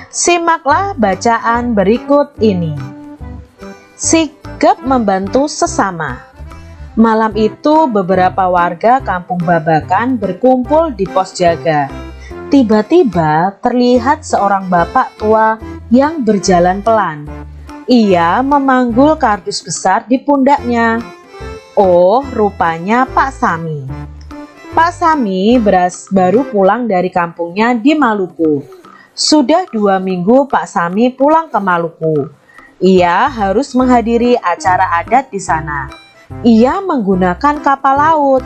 Simaklah bacaan berikut ini. Sigap membantu sesama. Malam itu beberapa warga Kampung Babakan berkumpul di pos jaga. Tiba-tiba terlihat seorang bapak tua yang berjalan pelan. Ia memanggul kardus besar di pundaknya. Oh, rupanya Pak Sami. Pak Sami baru pulang dari kampungnya di Maluku. Sudah 2 minggu Pak Sami pulang ke Maluku. Ia harus menghadiri acara adat di sana. Ia menggunakan kapal laut.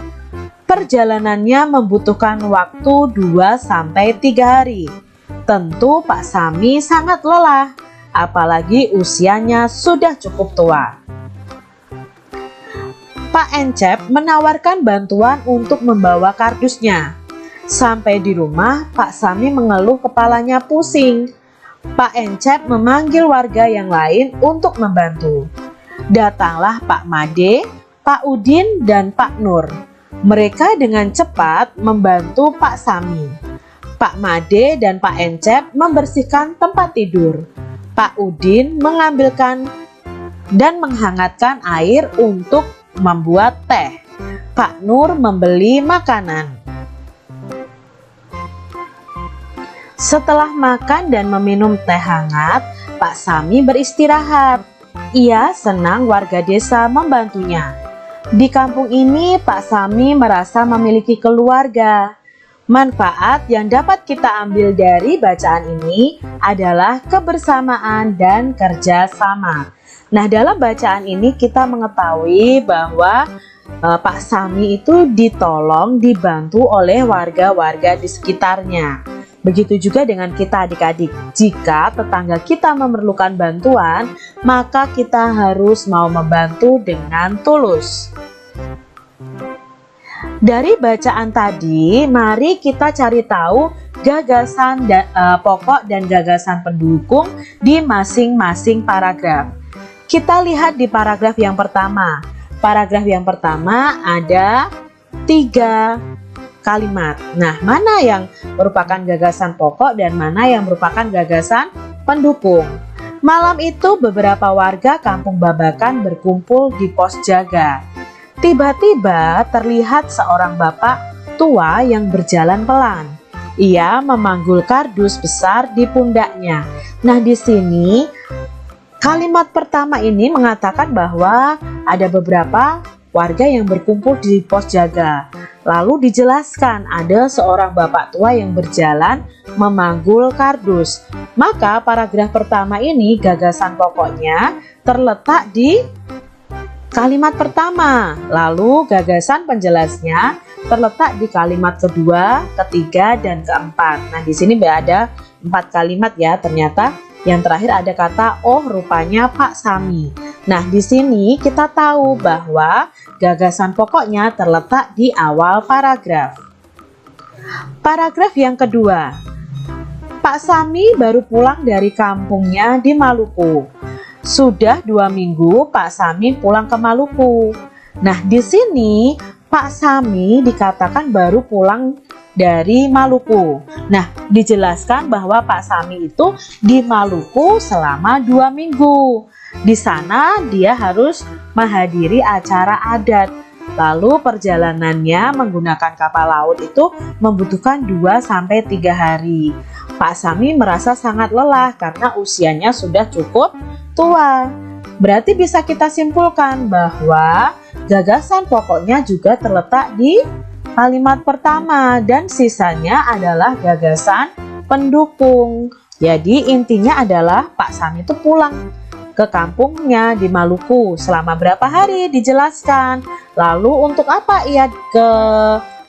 Perjalanannya membutuhkan waktu 2-3 hari. Tentu Pak Sami sangat lelah, apalagi usianya sudah cukup tua. Pak Encep menawarkan bantuan untuk membawa kardusnya. Sampai di rumah, Pak Sami mengeluh kepalanya pusing. Pak Encep memanggil warga yang lain untuk membantu. Datanglah Pak Made, Pak Udin, dan Pak Nur. Mereka dengan cepat membantu Pak Sami. Pak Made dan Pak Encep membersihkan tempat tidur. Pak Udin mengambilkan dan menghangatkan air untuk membuat teh. Pak Nur membeli makanan. Setelah makan dan meminum teh hangat, Pak Sami beristirahat. Ia senang warga desa membantunya. Di kampung ini Pak Sami merasa memiliki keluarga. Manfaat yang dapat kita ambil dari bacaan ini adalah kebersamaan dan kerjasama. Nah, dalam bacaan ini kita mengetahui bahwa Pak Sami itu ditolong, dibantu oleh warga-warga di sekitarnya. Begitu juga dengan kita adik-adik. Jika tetangga kita memerlukan bantuan, maka kita harus mau membantu dengan tulus. Dari bacaan tadi, mari kita cari tahu gagasan pokok dan gagasan pendukung di masing-masing paragraf. Kita lihat di paragraf yang pertama. Paragraf yang pertama ada 3 kalimat. Nah, mana yang merupakan gagasan pokok dan mana yang merupakan gagasan pendukung? Malam itu beberapa warga Kampung Babakan berkumpul di pos jaga. Tiba-tiba terlihat seorang bapak tua yang berjalan pelan. Ia memanggul kardus besar di pundaknya. Nah, di sini kalimat pertama ini mengatakan bahwa ada beberapa warga yang berkumpul di pos jaga. Lalu dijelaskan ada seorang bapak tua yang berjalan memanggul kardus. Maka paragraf pertama ini gagasan pokoknya terletak di kalimat pertama. Lalu gagasan penjelasnya terletak di kalimat kedua, ketiga, dan keempat. Nah, di sini ada 4 kalimat ya ternyata. Yang terakhir ada kata oh rupanya Pak Sami. Nah, di sini kita tahu bahwa gagasan pokoknya terletak di awal paragraf. Paragraf yang kedua. Pak Sami baru pulang dari kampungnya di Maluku. Sudah 2 minggu Pak Sami pulang ke Maluku. Nah, di sini Pak Sami dikatakan baru pulang dari Maluku. Nah, dijelaskan bahwa Pak Sami itu di Maluku selama 2 minggu. Di sana dia harus menghadiri acara adat. Lalu perjalanannya menggunakan kapal laut itu membutuhkan 2-3 hari. Pak Sami merasa sangat lelah karena usianya sudah cukup tua. Berarti bisa kita simpulkan bahwa gagasan pokoknya juga terletak di kalimat pertama dan sisanya adalah gagasan pendukung. Jadi intinya adalah Pak Sami itu pulang ke kampungnya di Maluku selama berapa hari dijelaskan. Lalu untuk apa ia ke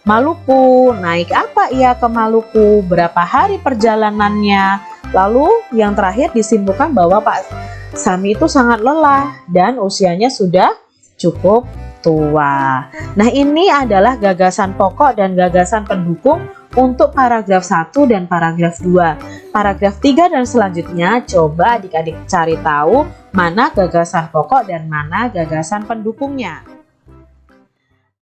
Maluku, naik apa ia ke Maluku, berapa hari perjalanannya. Lalu yang terakhir disimpulkan bahwa Pak Sami itu sangat lelah dan usianya sudah cukup tua. Nah, ini adalah gagasan pokok dan gagasan pendukung untuk paragraf 1 dan paragraf 2. Paragraf 3 dan selanjutnya coba adik-adik cari tahu mana gagasan pokok dan mana gagasan pendukungnya.